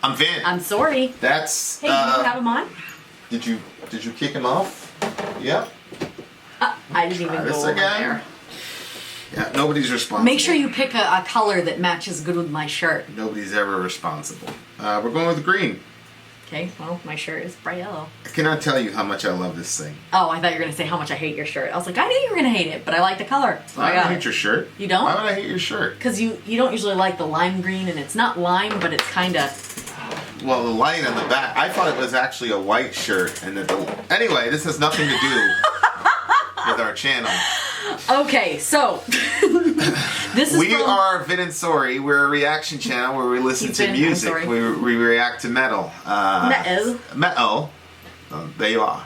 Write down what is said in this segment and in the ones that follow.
I'm Vin. I'm Sori. That's. Hey, you have him on? Did you kick him off? Yep. I didn't even go over there. Yeah, nobody's responsible. Make sure you pick a color that matches good with my shirt. Nobody's ever responsible. We're going with green. Okay, well, my shirt is bright yellow. I cannot tell you how much I love this thing. Oh, I thought you were going to say how much I hate your shirt. I was like, I knew you were going to hate it, but I like the color. So I don't hate your shirt. You don't? Why would I hate your shirt? Because you don't usually like the lime green, and it's not lime, but it's kind of... Well, the light on the back, I thought it was actually a white shirt. And anyway, this has nothing to do with our channel. Okay, so... We are Vin and Sori. We're a reaction channel where we listen to music. We react to metal. Metal. There you are.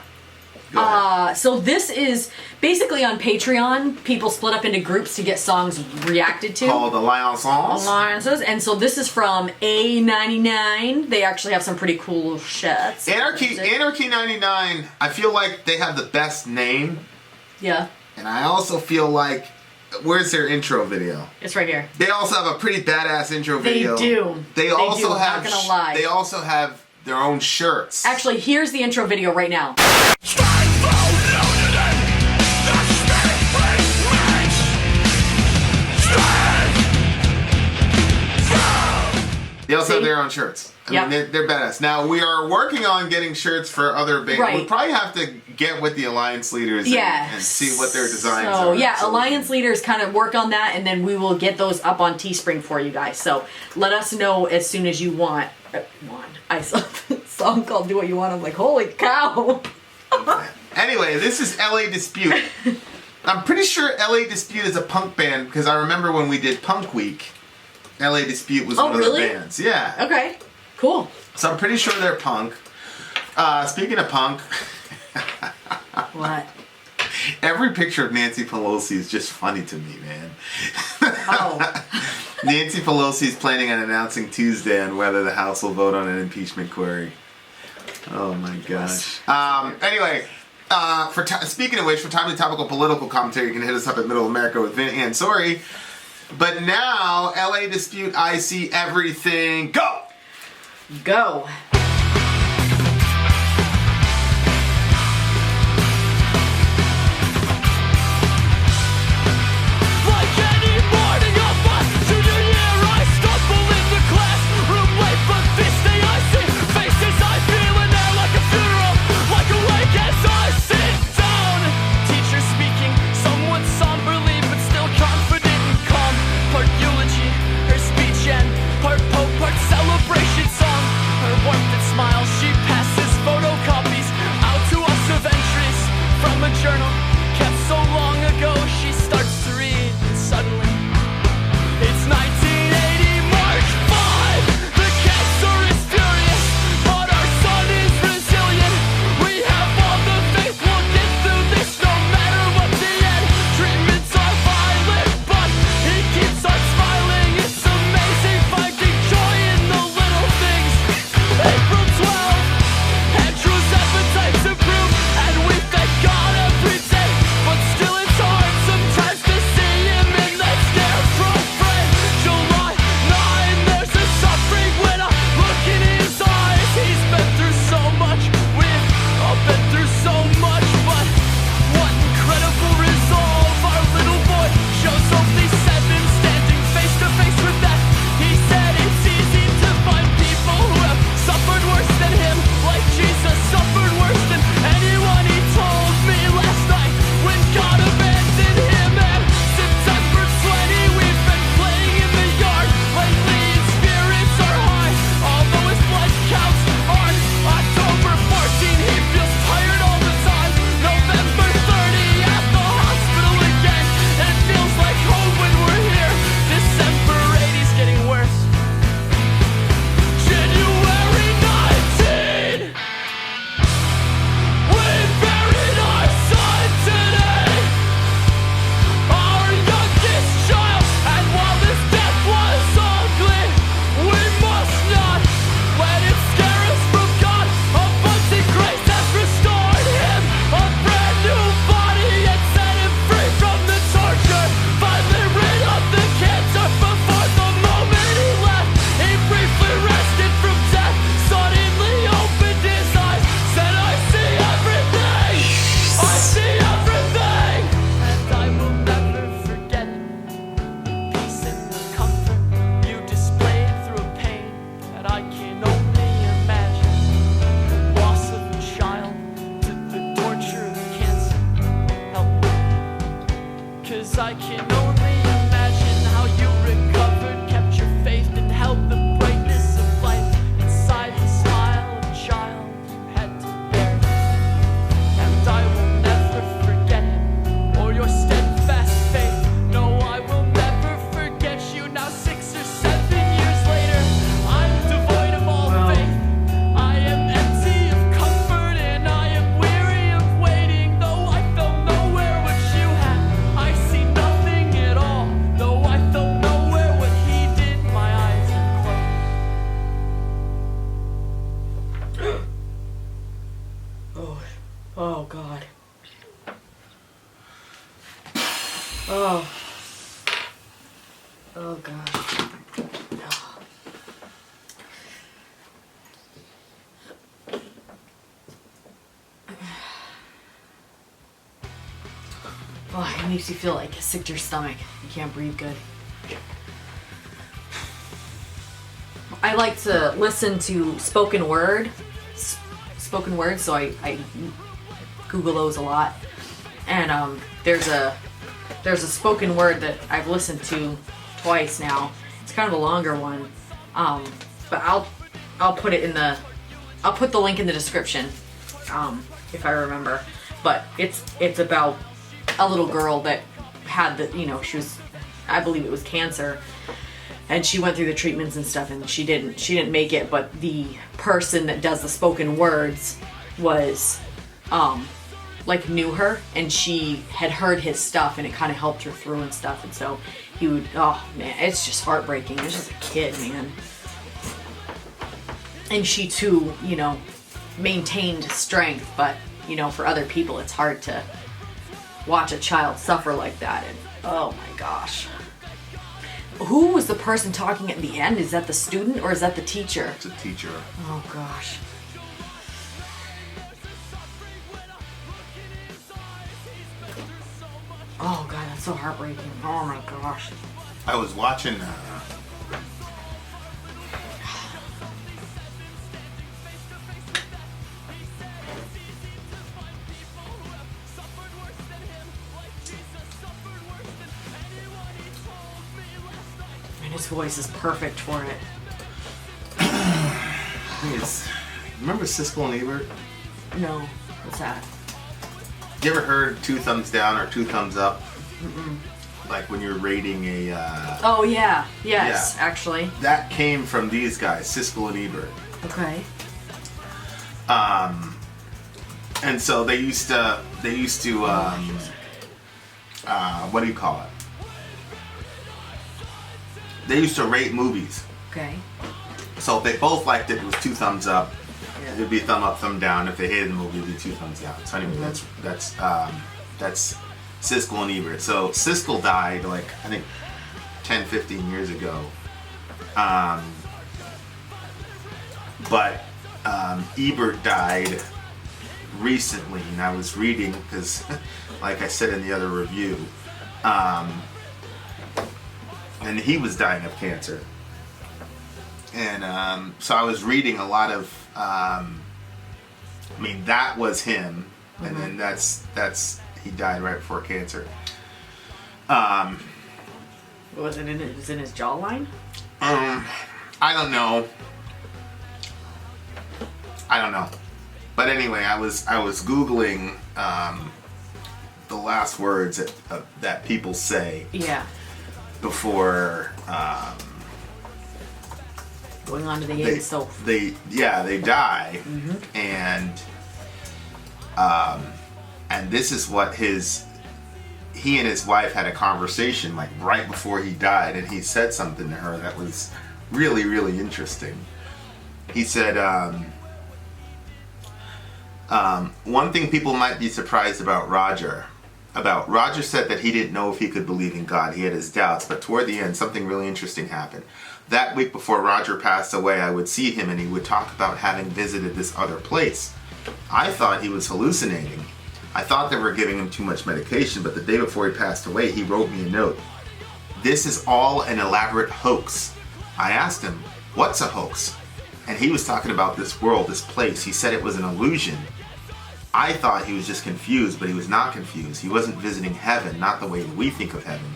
Go ahead. So this is basically on Patreon. People split up into groups to get songs reacted to. Called Alliances. And so this is from A99. They actually have some pretty cool shirts. Anarchy 99, I feel like they have the best name. Yeah. And I also feel like, where's their intro video? It's right here. They also have a pretty badass intro video. They do. They also have, not gonna lie. They also have their own shirts. Actually, here's the intro video right now. They also have their own shirts. I mean, they're badass. Now, we are working on getting shirts for other bands. Right. We'll probably have to get with the Alliance leaders and see what their designs are. So, yeah, Alliance leaders kind of work on that, and then we will get those up on Teespring for you guys. So, let us know as soon as you want. I saw a song called Do What You Want. I'm like, holy cow. Okay. Anyway, this is LA Dispute. I'm pretty sure LA Dispute is a punk band because I remember when we did Punk Week, LA Dispute was one of the bands. Yeah. Okay. Cool. So I'm pretty sure they're punk. Speaking of punk. What? Every picture of Nancy Pelosi is just funny to me, man. Oh. Nancy Pelosi is planning on announcing Tuesday on whether the House will vote on an impeachment query. Oh my gosh. Anyway, speaking of which, for timely topical political commentary, you can hit us up at Middle America with Vin and Sori. But now, LA Dispute, I See Everything. Go! Go. Celebration song, her warmth Oh God. Oh. Oh God. Oh. Oh, it makes you feel like sick to your stomach. You can't breathe good. I like to listen to spoken word, so I Google those a lot. And there's a spoken word that I've listened to twice now. It's kind of a longer one, but I'll put the link in the description if I remember. But it's about a little girl that had I believe it was cancer. And she went through the treatments and stuff, and she didn't make it. But the person that does the spoken words was, knew her, and she had heard his stuff, and it kind of helped her through and stuff. And so he would, oh man, it's just heartbreaking. It's just a kid, man. And she too, maintained strength, but for other people, it's hard to watch a child suffer like that. And oh my gosh. Who was the person talking at the end? Is that the student or is that the teacher? It's a teacher. Oh gosh. Oh God, that's so heartbreaking. Oh my gosh. I was watching. His voice is perfect for it. Remember Siskel and Ebert? No, what's that? You ever heard 2 thumbs down or 2 thumbs up? Mm-mm. Like when you're rating a... Oh yeah, yes, yeah. Actually. That came from these guys, Siskel and Ebert. Okay. And so they used to what do you call it? They used to rate movies. Okay. So if they both liked it, it was 2 thumbs up. Yeah. It'd be thumb up, thumb down. If they hated the movie, it'd be 2 thumbs down. So anyway, that's Siskel and Ebert. So Siskel died I think 10, 15 years ago. But Ebert died recently, and I was reading because, like I said in the other review, and he was dying of cancer. And so I was reading a lot of, that was him, and then that's he died right before cancer. Was it in his jawline? I don't know. But anyway, I was Googling the last words that people say. Yeah. Before going on to the end, so they die, and this is what he and his wife had a conversation right before he died, and he said something to her that was really, really interesting. He said, one thing people might be surprised about Roger said that he didn't know if he could believe in God. He had his doubts, but toward the end, something really interesting happened. That week before Roger passed away, I would see him and he would talk about having visited this other place. I thought he was hallucinating. I thought they were giving him too much medication, but the day before he passed away, he wrote me a note. This is all an elaborate hoax. I asked him, what's a hoax? And he was talking about this world, this place. He said it was an illusion. I thought he was just confused, but he was not confused. He wasn't visiting heaven, not the way we think of heaven.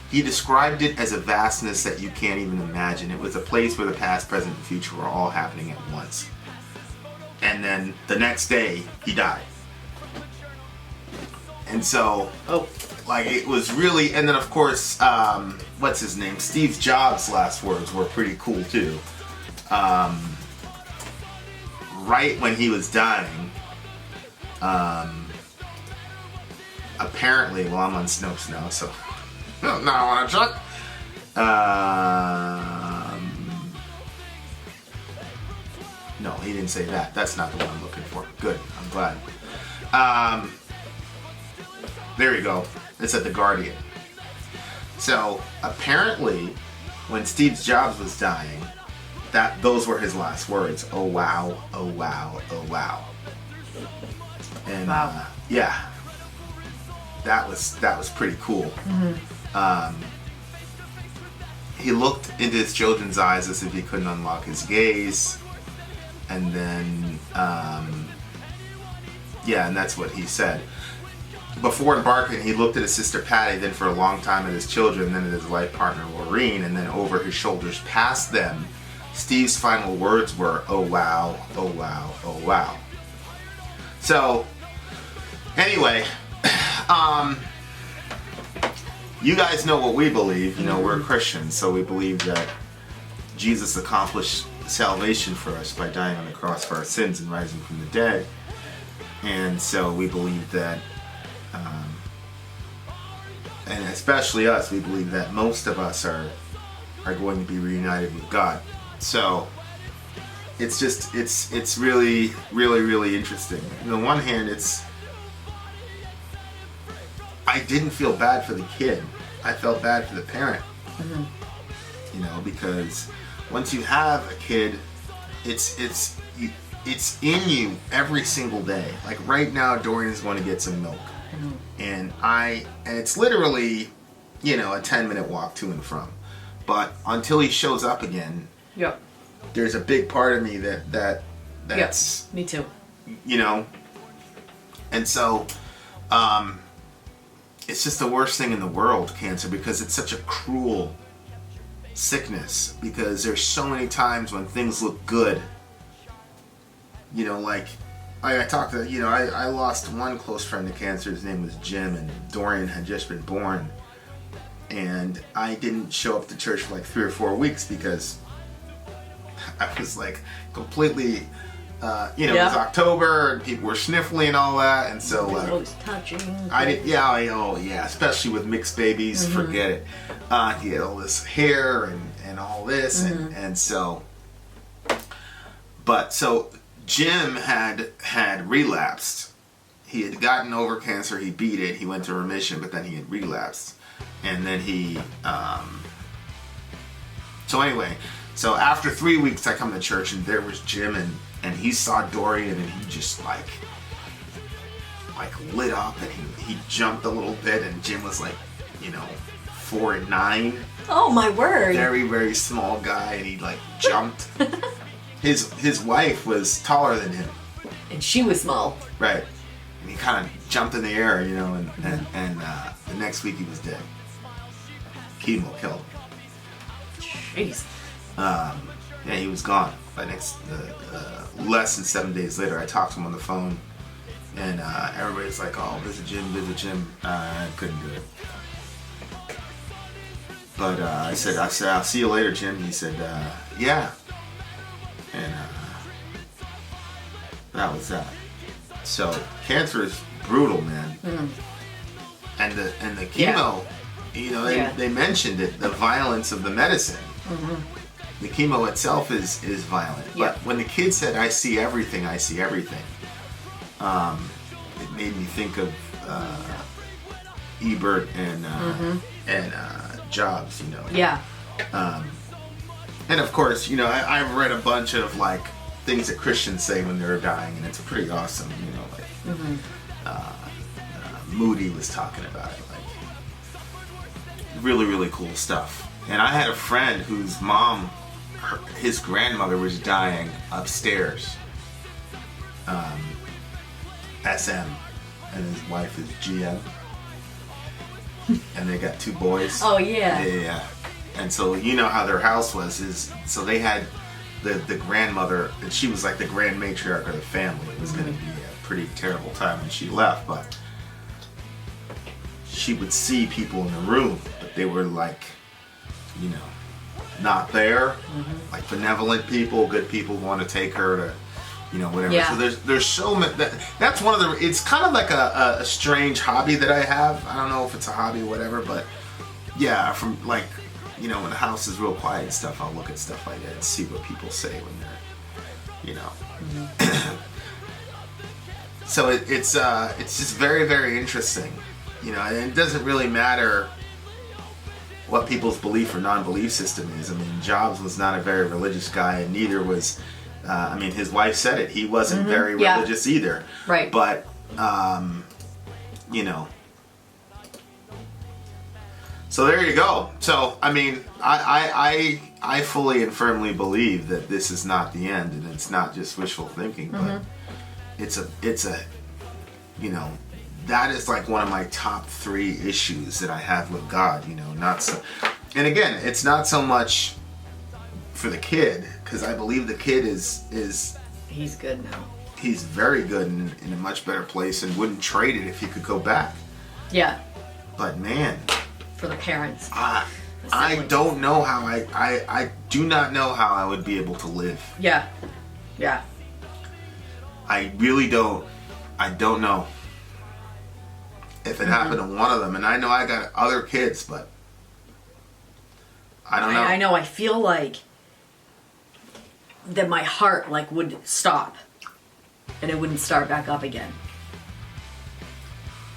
He described it as a vastness that you can't even imagine. It was a place where the past, present, and future were all happening at once. And then the next day, he died. And so, it was really, and then of course, what's his name? Steve Jobs' last words were pretty cool too. Right when he was dying, apparently, well, I'm on Snopes now, so now I want to check. No, he didn't say that. That's not the one I'm looking for. Good, I'm glad. There you go. It's at The Guardian. So apparently, when Steve Jobs was dying, those were his last words. Oh wow, oh wow, oh wow. And Wow. yeah, that was pretty cool. He looked into his children's eyes as if he couldn't unlock his gaze, and then and that's what he said. Before embarking, he looked at his sister Patty, then for a long time at his children, then at his life partner Maureen, and then over his shoulders past them, Steve's final words were, "Oh wow, oh wow, oh wow." So, anyway, you guys know what we believe. You know, we're Christians, so we believe that Jesus accomplished salvation for us by dying on the cross for our sins and rising from the dead. And so we believe that, and especially us, we believe that most of us are going to be reunited with God. So it's really, really, really interesting. On the one hand, I didn't feel bad for the kid. I felt bad for the parent. You know, because once you have a kid, it's in you every single day. Like right now, Dorian's going to get some milk, and it's literally, you know, a 10-minute walk to and from. But until he shows up again, Yep. there's a big part of me that's Yep. Me too. you know, and so it's just the worst thing in the world, cancer, because it's such a cruel sickness. Because there's so many times when things look good. You know, like I talked to, you know, I lost one close friend to cancer. His name was Jim, and Dorian had just been born. And I didn't show up to church for like 3 or 4 weeks because I was like completely, you know, it was October and people were sniffling and all that. And so touching. I did, yeah, especially with mixed babies, forget it. He had all this hair and all this, and so, but so Jim had relapsed. He had gotten over cancer, he beat it, he went to remission, but then he had relapsed. And then so anyway, so after 3 weeks I come to church and there was Jim and he saw Dorian and he just like lit up and he jumped a little bit, and Jim was like, you know, 4'9". Oh my word. Very, very small guy, and he like jumped. His wife was taller than him. And she was small. Right. And he kind of jumped in the air, you know, and the next week he was dead. Chemo killed him. Jeez. Yeah, he was gone. By less than 7 days later, I talked to him on the phone, and everybody's like, "Oh, visit Jim." I couldn't do it. But I said, "I'll see you later, Jim." He said, "Yeah." And that was that. So cancer is brutal, man. And the chemo, you know, they mentioned it, the violence of the medicine. The chemo itself is violent. But when the kid said, "I see everything," it made me think of Ebert and Jobs, you know. Yeah. And of course, you know, I've read a bunch of like things that Christians say when they're dying, and it's pretty awesome, you know. Like Moody was talking about it, like really, really cool stuff. And I had a friend whose mom, his grandmother was dying upstairs. SM, and his wife is GM, and they got 2 boys. Oh yeah. Yeah. And so you know how their house was so they had the grandmother, and she was like the grand matriarch of the family. It was going to be a pretty terrible time when she left, but she would see people in the room, but they were like, you know, not there. Like benevolent people, good people want to take her to, you know, whatever. Yeah. So there's so many. That's one of the. It's kind of like a strange hobby that I have. I don't know if it's a hobby or whatever, but yeah, from like, you know, when the house is real quiet and stuff, I'll look at stuff like that and see what people say when they're, you know. So it's just very, very interesting, you know. And it doesn't really matter what people's belief or non-belief system is. I mean, Jobs was not a very religious guy, and neither was. I mean, his wife said it. He wasn't very religious either. Right. But you know. So there you go. So I mean, I fully and firmly believe that this is not the end, and it's not just wishful thinking, but it's a you know, that is like one of my top 3 issues that I have with God. You know, not so. And again, it's not so much for the kid, because I believe the kid is he's good now. He's very good and in a much better place, and wouldn't trade it if he could go back. Yeah. But man, for the parents. I don't know how I do not know how I would be able to live. Yeah. Yeah. I really don't. I don't know if it happened to one of them. And I know I got other kids, but I don't know. I know. I feel like that my heart like would stop and it wouldn't start back up again.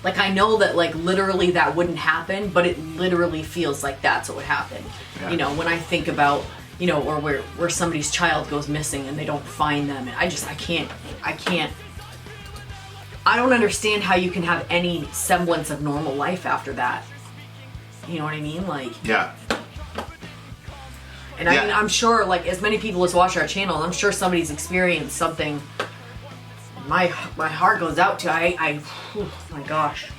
Like, I know that, like, literally that wouldn't happen, but it literally feels like that's what would happen. Yeah. You know, when I think about, you know, or where somebody's child goes missing and they don't find them, and I don't understand how you can have any semblance of normal life after that. You know what I mean? Like, yeah. And I mean, I'm sure, like, as many people as watch our channel, I'm sure somebody's experienced something. My heart goes out to. Oh my gosh.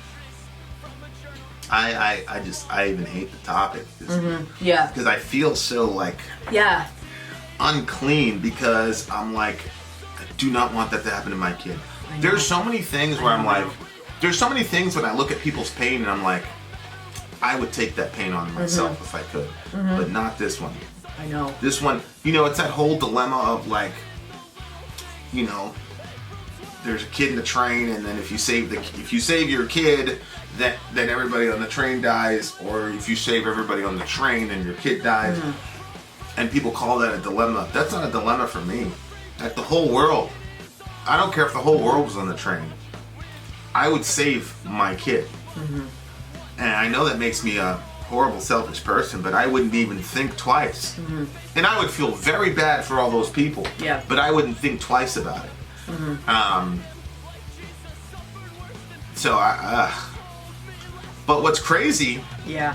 I even hate the topic. Yeah. Because I feel so like. Yeah. Unclean, because I'm like, I do not want that to happen to my kid. There's so many things where I'm like, there's so many things when I look at people's pain and I'm like, I would take that pain on myself if I could, but not this one. I know. This one, you know, it's that whole dilemma of like, you know, there's a kid in the train, and then if you save your kid, then everybody on the train dies, or if you save everybody on the train and your kid dies, and people call that a dilemma. That's not a dilemma for me. Like, the whole world, I don't care if the whole world was on the train, I would save my kid. And I know that makes me a horrible, selfish person, but I wouldn't even think twice. And I would feel very bad for all those people. Yeah. But I wouldn't think twice about it. So but what's crazy? Yeah.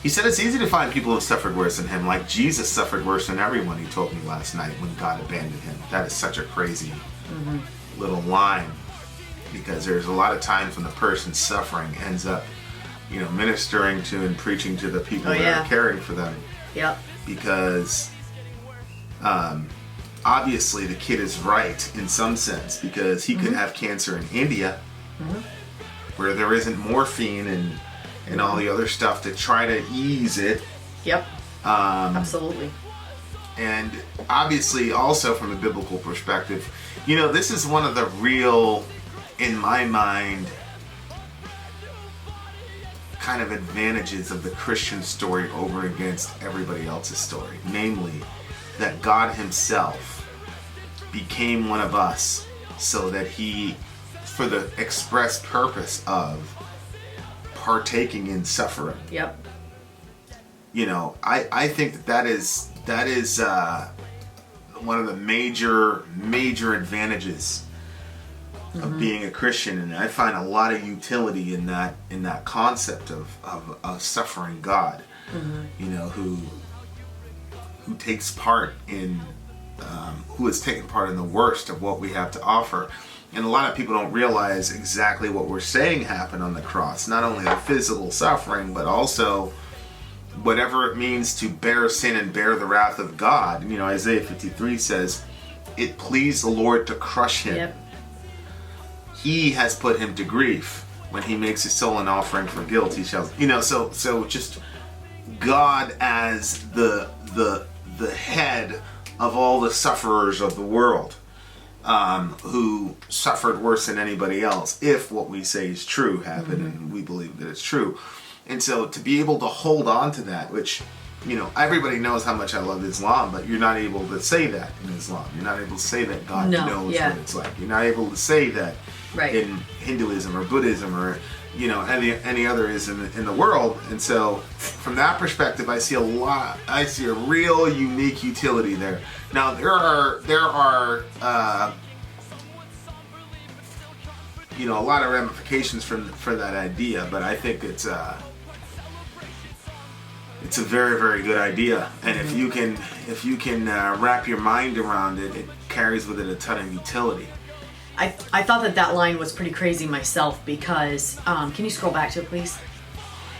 He said it's easy to find people who have suffered worse than him. Like, Jesus suffered worse than everyone, he told me last night, when God abandoned him. That is such a crazy little line, because there's a lot of times when the person suffering ends up, you know, ministering to and preaching to the people that are caring for them. Yep. Because obviously the kid is right in some sense, because he could have cancer in India, where there isn't morphine and all the other stuff to try to ease it. Yep. Absolutely. And obviously also from a biblical perspective, you know, this is one of the real, in my mind, kind of advantages of the Christian story over against everybody else's story. Namely, that God himself became one of us, so that he, for the express purpose of partaking in suffering. Yep. You know, I think that is one of the major advantages of being a Christian, and I find a lot of utility in that concept of suffering God. You know, who takes part in who has taken part in the worst of what we have to offer. And a lot of people don't realize exactly what we're saying happened on the cross. Not only the physical suffering, but also whatever it means to bear sin and bear the wrath of God. You know, Isaiah 53 says, it pleased the Lord to crush him. Yep. He has put him to grief. When he makes his soul an offering for guilt, he shall, you know, so just God as the head of all the sufferers of the world, who suffered worse than anybody else, if what we say is true happened, and we believe that it's true. And so to be able to hold on to that, which everybody knows how much I love Islam, but you're not able to say that in Islam. You're not able to say that God knows what it's like. You're not able to say that in Hinduism or Buddhism or any other ism in the world. And so from that perspective, I see a real unique utility there. Now there are a lot of ramifications for that idea, but I think it's a very, very good idea. And if you can wrap your mind around it, it carries with it a ton of utility. I thought that line was pretty crazy myself because, can you scroll back to it, please?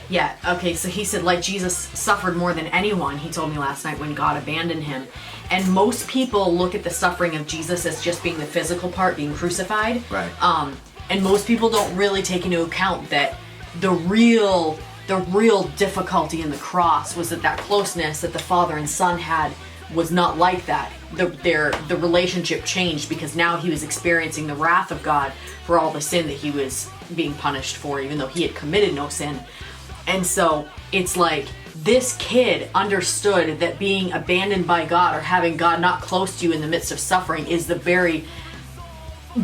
Yeah, okay, so he said, like Jesus suffered more than anyone, he told me last night, when God abandoned him. And most people look at the suffering of Jesus as just being the physical part, being crucified. Right. And most people don't really take into account that the real difficulty in the cross was that closeness that the Father and Son had was not like that. The relationship changed because now he was experiencing the wrath of God for all the sin that he was being punished for, even though he had committed no sin. And so it's like this kid understood that being abandoned by God or having God not close to you in the midst of suffering is the very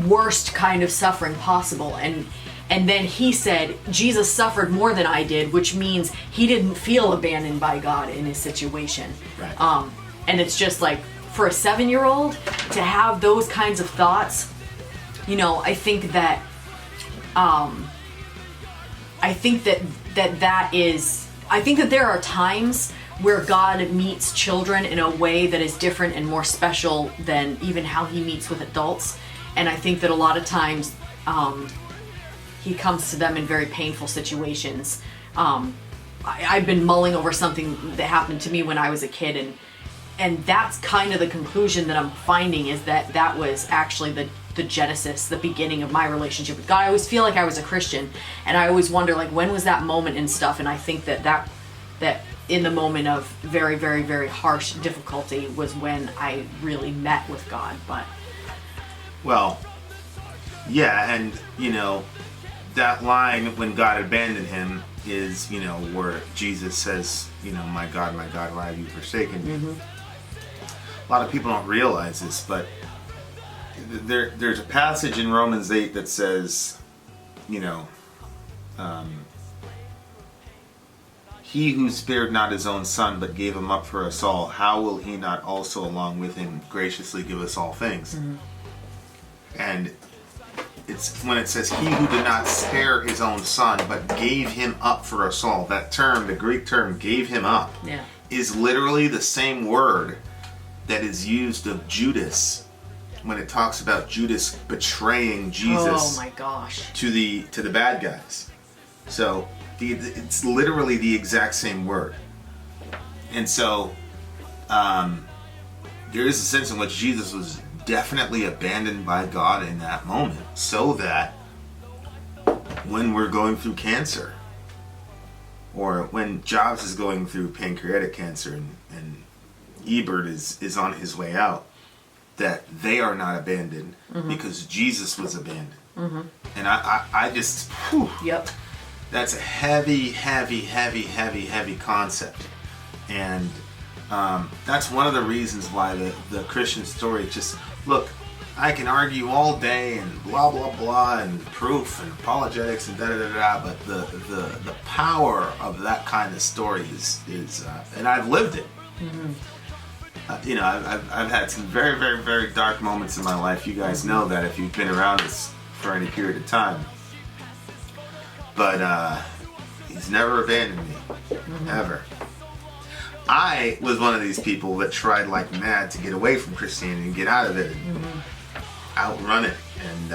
worst kind of suffering possible. And then he said, Jesus suffered more than I did, which means he didn't feel abandoned by God in his situation. Right. And it's just like, for a 7-year-old to have those kinds of thoughts, I think that there are times where God meets children in a way that is different and more special than even how he meets with adults. And I think that a lot of times he comes to them in very painful situations. I've been mulling over something that happened to me when I was a kid, and that's kind of the conclusion that I'm finding, is that was actually the genesis, the beginning of my relationship with God. I always feel like I was a Christian, and I always wonder, like, when was that moment and stuff. And I think that in the moment of very, very, very harsh difficulty was when I really met with God. But well, yeah, and that line, when God abandoned him, is where Jesus says, my God, why have you forsaken me? Mm-hmm. A lot of people don't realize this, but there's a passage in Romans 8 that says, he who spared not his own son, but gave him up for us all, how will he not also along with him graciously give us all things? Mm-hmm. And it's when it says he who did not spare his own son, but gave him up for us all. That term, the Greek term, gave him up, is literally the same word that is used of Judas when it talks about Judas betraying Jesus. Oh my gosh. To the bad guys. So it's literally the exact same word. And so there is a sense in which Jesus was definitely abandoned by God in that moment, so that when we're going through cancer, or when Jobs is going through pancreatic cancer and Ebert is on his way out, that they are not abandoned, because Jesus was abandoned. Mm-hmm. And I just, that's a heavy concept. And that's one of the reasons why the Christian story just, look, I can argue all day and blah blah blah and proof and apologetics and da da da da, but the power of that kind of story is and I've lived it. Mm-hmm. I've had some very, very, very dark moments in my life. You guys know that if you've been around us for any period of time. But he's never abandoned me, ever. I was one of these people that tried like mad to get away from Christianity and get out of it and outrun it. And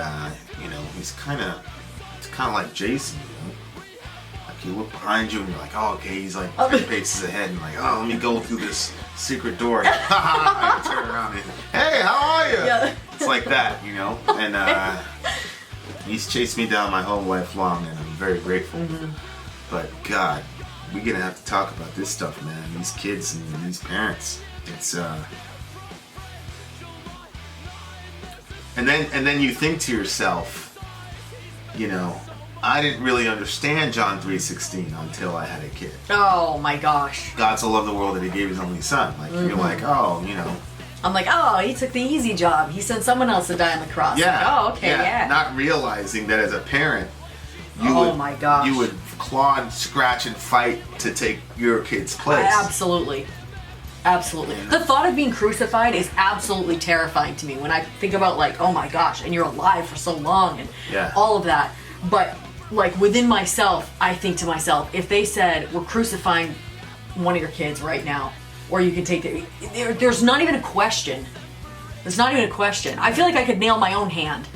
it's kind of like Jason. Like you look behind you and you're like, oh, okay, he's like 10 paces ahead, and like, oh, let me go through this secret door. I turn around and, hey, how are you? Yeah. It's like that, And he's chased me down my whole life long, and I'm very grateful. Mm-hmm. But God, we're gonna have to talk about this stuff, man. These kids and these parents. It's and then you think to yourself, I didn't really understand John 3:16 until I had a kid. Oh my gosh. God so loved the world that he gave his only son. Like, you're like, oh, you know. I'm like, oh, he took the easy job. He sent someone else to die on the cross. Yeah. Like, oh, okay, yeah. Not realizing that as a parent, My gosh. you would claw and scratch and fight to take your kid's place. Absolutely. Absolutely. The thought of being crucified is absolutely terrifying to me when I think about, like, oh my gosh, and you're alive for so long and all of that. But, like, within myself, I think to myself, if they said, we're crucifying one of your kids right now, or you can take it, there's not even a question. There's not even a question. I feel like I could nail my own hand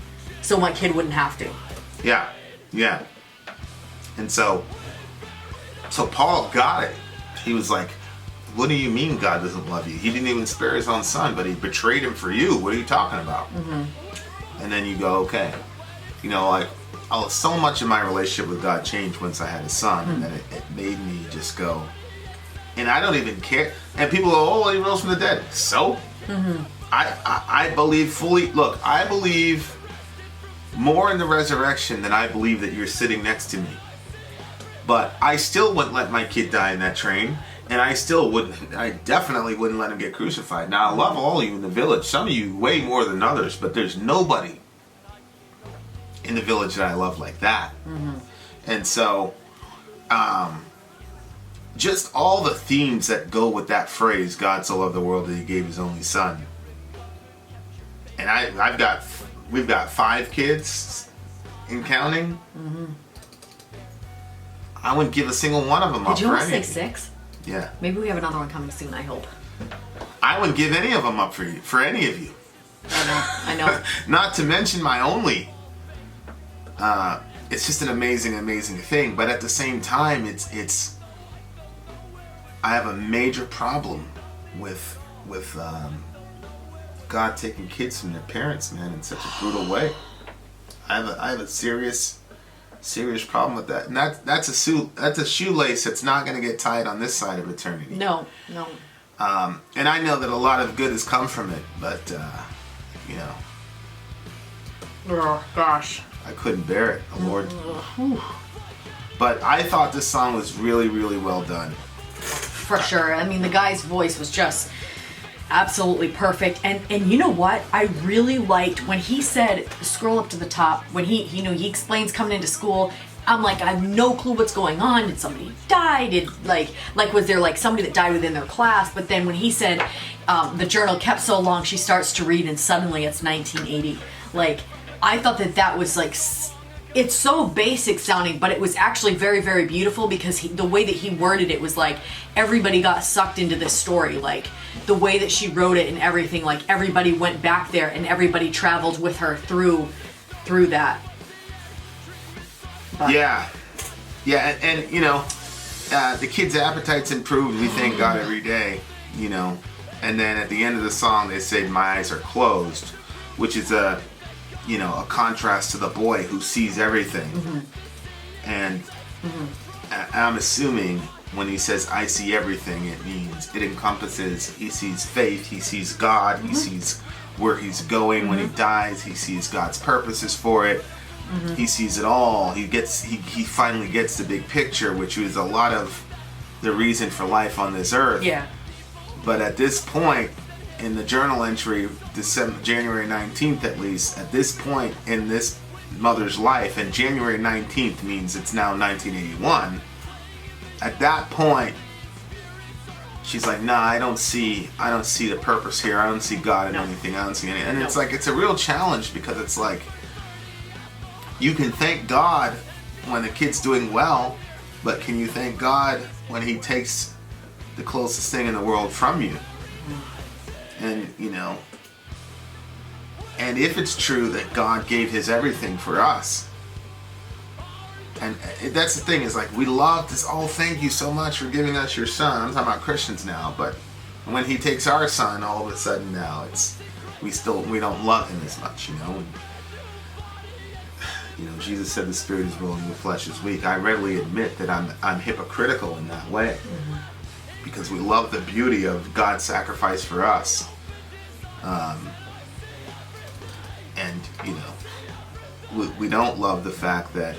so my kid wouldn't have to. Yeah. Yeah. And so Paul got it. He was like, what do you mean God doesn't love you? He didn't even spare his own son, but he betrayed him for you. What are you talking about? Mm-hmm. And then you go, okay. You know, like, so much of my relationship with God changed once I had a son, and then it made me just go, and I don't even care. And people go, oh, he rose from the dead. So? Mm-hmm. I believe fully, look, I believe more in the resurrection than I believe that you're sitting next to me. But I still wouldn't let my kid die in that train. And I definitely wouldn't let him get crucified. Now, I love all of you in the village. Some of you way more than others, but there's nobody in the village that I love like that. Mm-hmm. And so, just all the themes that go with that phrase, God so loved the world that he gave his only son. And we've got 5 kids and counting. Mm-hmm. I wouldn't give a single one of them up for anything. Did you almost say 6? Yeah. Maybe we have another one coming soon, I hope. I wouldn't give any of them up for any of you. I know. Not to mention my only. It's just an amazing, amazing thing. But at the same time, it's. I have a major problem with God taking kids from their parents, man, in such a brutal way. I have a serious problem with that, and that's a shoelace that's not going to get tied on this side of eternity. No. And I know that a lot of good has come from it, but you know. Oh gosh. I couldn't bear it, Lord. But I thought this song was really, really well done. For sure. I mean, the guy's voice was just absolutely perfect. And you know what? I really liked when he said, scroll up to the top, when he explains coming into school. I'm like, I have no clue what's going on. Did somebody die? Was there like somebody that died within their class? But then when he said the journal kept so long, she starts to read and suddenly it's 1980. Like, I thought that was like, it's so basic sounding, but it was actually very, very beautiful because the way that he worded it was like everybody got sucked into this story. Like the way that she wrote it and everything, like everybody went back there and everybody traveled with her through that. But. Yeah, and you know, the kids' appetite's improved. We thank God every day, you know. And then at the end of the song, they say, "My eyes are closed," which is a contrast to the boy who sees everything. Mm-hmm. And I'm assuming when he says, "I see everything," it means it encompasses. He sees faith. He sees God. He sees where he's going when he dies. He sees God's purposes for it. He sees it all. He finally gets the big picture, which was a lot of the reason for life on this earth. Yeah. But at this point in the journal entry, January 19th at least, at this point in this mother's life, and January 19th means it's now 1981. At that point, she's like, "Nah, I don't see the purpose here. I don't see God in anything. I don't see anything." And it's like, it's a real challenge because it's like, you can thank God when the kid's doing well, but can you thank God when he takes the closest thing in the world from you? And, you know, and if it's true that God gave his everything for us, and that's the thing, is like, we love this, "Oh, thank you so much for giving us your son." I'm talking about Christians now, but when he takes our son, all of a sudden now we don't love him as much, you know. You know, Jesus said the spirit is willing, the flesh is weak. I readily admit that I'm hypocritical in that way, because we love the beauty of God's sacrifice for us, and you know, we don't love the fact that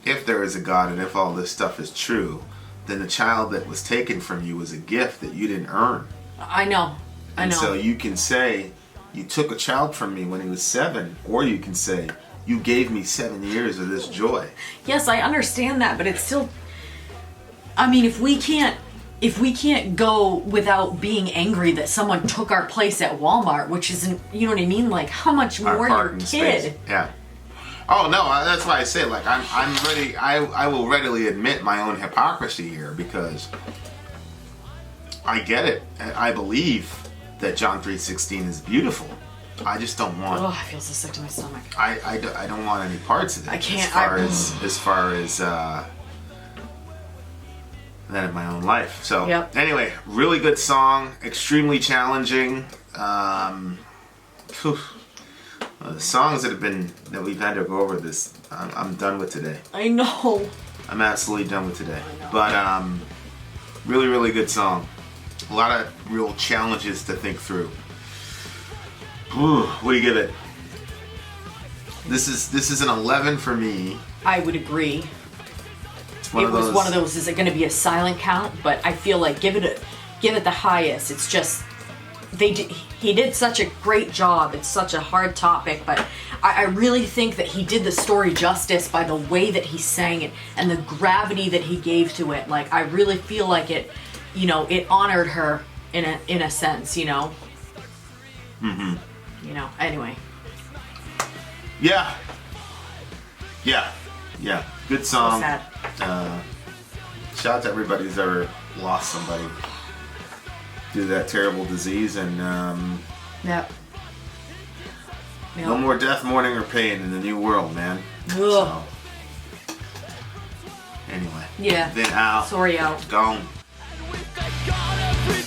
if there is a God and if all this stuff is true, then the child that was taken from you was a gift that you didn't earn. I know. And so you can say, you took a child from me when he was 7, or you can say, you gave me 7 years of this joy. Yes, I understand that, but it's still, I mean, if we can't go without being angry that someone took our place at Walmart, which isn't, you know what I mean? Like, how much more your kid? Space. Yeah. Oh no, that's why I say, like, I'm ready. I will readily admit my own hypocrisy here, because I get it. I believe that John 3:16 is beautiful. I just don't want. Oh, I feel so sick to my stomach. I don't want any parts of it. I can't. As far as that in my own life. So anyway, really good song, extremely challenging. The songs that we've had to go over this, I'm done with today. I know. I'm absolutely done with today. But really, really good song. A lot of real challenges to think through. Ooh, what do you give it? This is an 11 for me. I would agree. It was one of those. Is it going to be a silent count? But I feel like give it the highest. It's just he did such a great job. It's such a hard topic, but I really think that he did the story justice by the way that he sang it and the gravity that he gave to it. Like, I really feel like it, you know, it honored her in a sense, you know. Mm-hmm. You know. Anyway. Yeah. Good song. So sad. Shout out to everybody who's ever lost somebody due to that terrible disease, and Yep. No more death, mourning, or pain in the new world, man. Ugh. So, anyway. Yeah. Then out. Sorry, out. Gone. And we thank God every